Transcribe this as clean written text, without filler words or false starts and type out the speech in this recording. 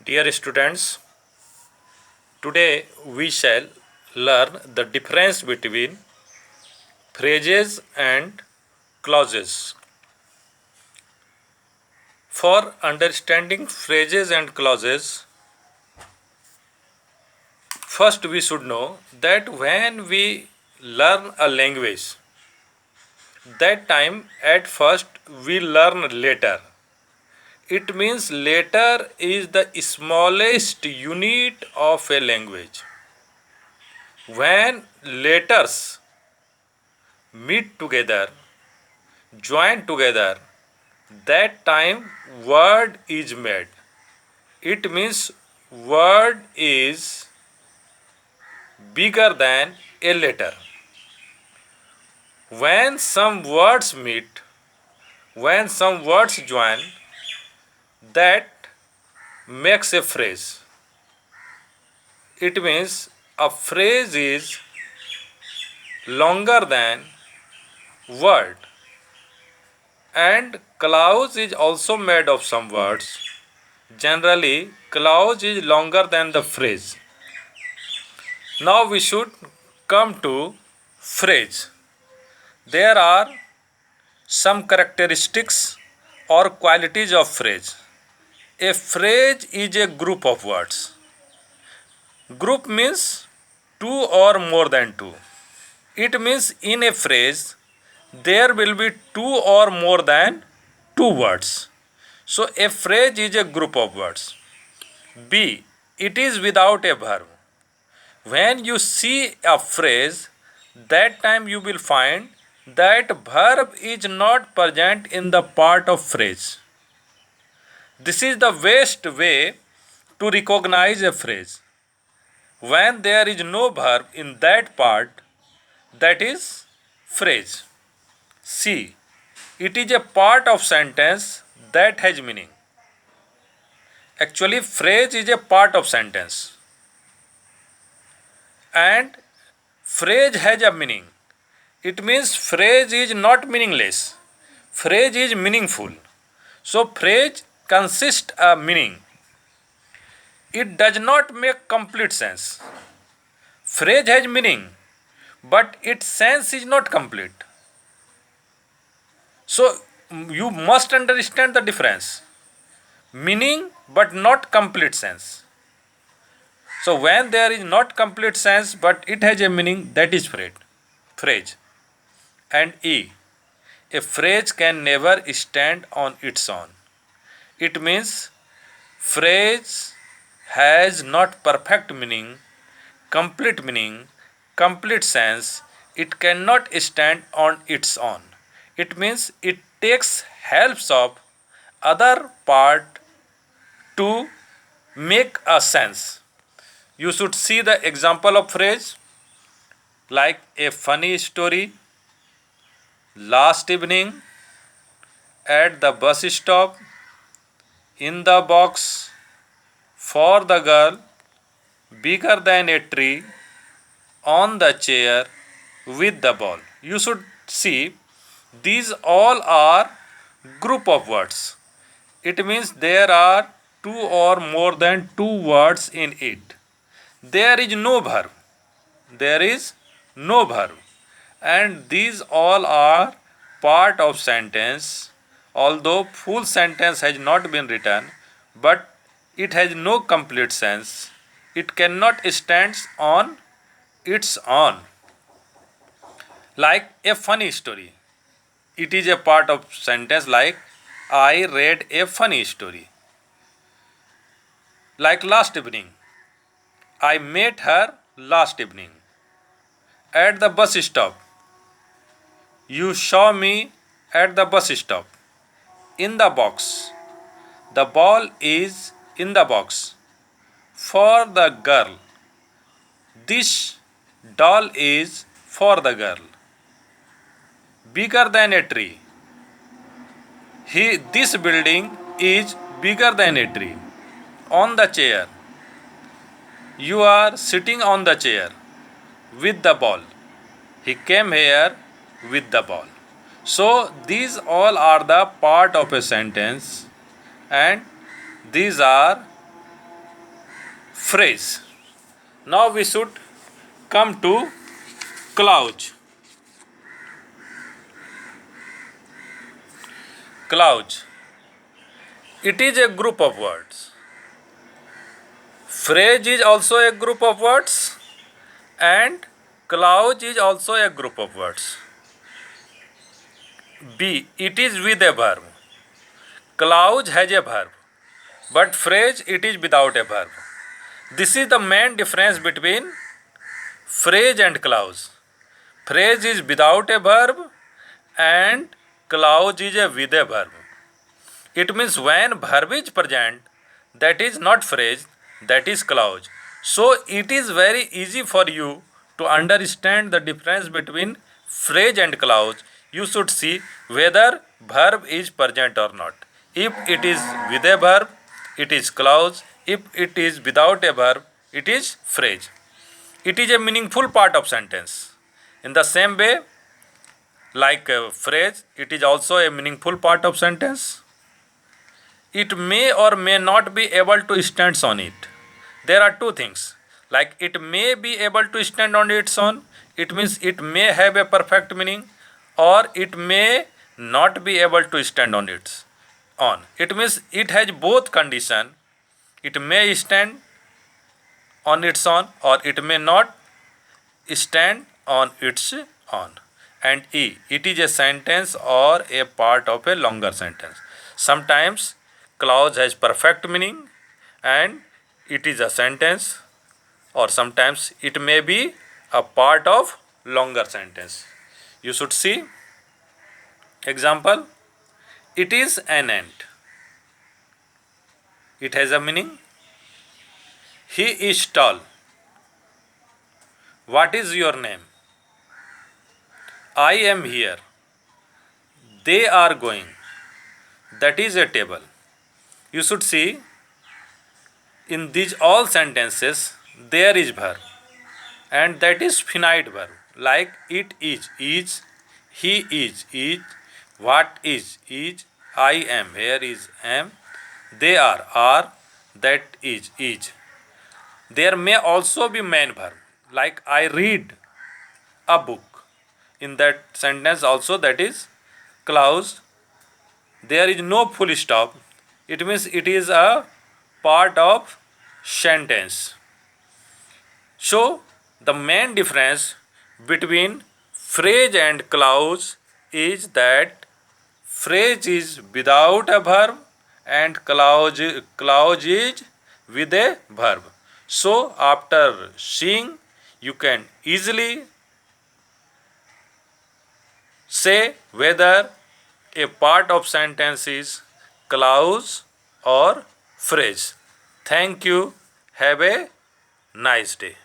Dear students, today we shall learn the difference between phrases and clauses. For understanding phrases and clauses, first we should know that when we learn a language, that time at first we learn letter. It means letter is the smallest unit of a language. When letters meet together, join together, that time word is made. It means word is bigger than a letter. When some words meet, when some words join, that makes a phrase. It means a phrase is longer than word. And clause is also made of some words. Generally, clause is longer than the phrase. Now we should come to phrase. There are some characteristics or qualities of phrase. A phrase is a group of words. Group means two or more than two. It means in a phrase there will be two or more than two words. So a phrase is a group of words. B. It is without a verb. When you see a phrase, that time you will find that verb is not present in the part of phrase. This is the best way to recognize a phrase. When there is no verb in that part, that is phrase. C. It is a part of sentence that has meaning. Actually, phrase is a part of sentence. And phrase has a meaning. It means phrase is not meaningless. Phrase is meaningful. So phrase consists of meaning. It does not make complete sense. Phrase has meaning, but its sense is not complete. So you must understand the difference. Meaning but not complete sense. So when there is not complete sense but it has a meaning, that is phrase. And E. A phrase can never stand on its own. It means phrase has not perfect meaning, complete sense. It cannot stand on its own. It means it takes helps of other part to make a sense. You should see the example of phrase like a funny story. Last evening at the bus stop, in the box, for the girl, bigger than a tree, on the chair, with the ball. You should see these all are group of words. It means there are two or more than two words in it. There is no verb. There is no verb. And these all are part of sentence, although full sentence has not been written, but it has no complete sense. It cannot stand on its own. Like a funny story. It is a part of sentence like I read a funny story. Like last evening. I met her last evening. At the bus stop. You saw me at the bus stop. In the box. The ball is in the box. For the girl. This doll is for the girl. Bigger than a tree. This building is bigger than a tree. On the chair. You are sitting on the chair with the ball. He came here with the ball. So these all are the part of a sentence, and these are phrase. Now we should come to clause. Clause. It is a group of words. Phrase is also a group of words, and clause is also a group of words. B. It is with a verb. Clause has a verb, but phrase it is without a verb. This is the main difference between phrase and clause. Phrase is without a verb and clause is with a verb. It means when verb is present, that is not phrase, that is clause. So it is very easy for you to understand the difference between phrase and clause. You should see whether verb is present or not. If it is with a verb, it is clause. If it is without a verb, it is phrase. It is a meaningful part of sentence. In the same way, like a phrase, it is also a meaningful part of sentence. It may or may not be able to stand on it. There are two things. Like it may be able to stand on its own. It means it may have a perfect meaning, or it may not be able to stand on its own. It means it has both condition. It may stand on its own, or it may not stand on its own. And E, it is a sentence or a part of a longer sentence. Sometimes clause has perfect meaning and it is a sentence, or sometimes it may be a part of longer sentence. You should see example. It is an ant. It has a meaning. He is tall. What is your name? I am here. They are going. That is a table. You should see in these all sentences there is verb, and that is finite verb. Like it is, he is, what is, I am, here is am, they are, that is. There may also be main verb, like I read a book. In that sentence also, that is clause. There is no full stop. It means it is a part of sentence. So the main difference between phrase and clause is that phrase is without a verb and clause is with a verb. So after seeing, you can easily say whether a part of sentence is clause or phrase. Thank you. Have a nice day.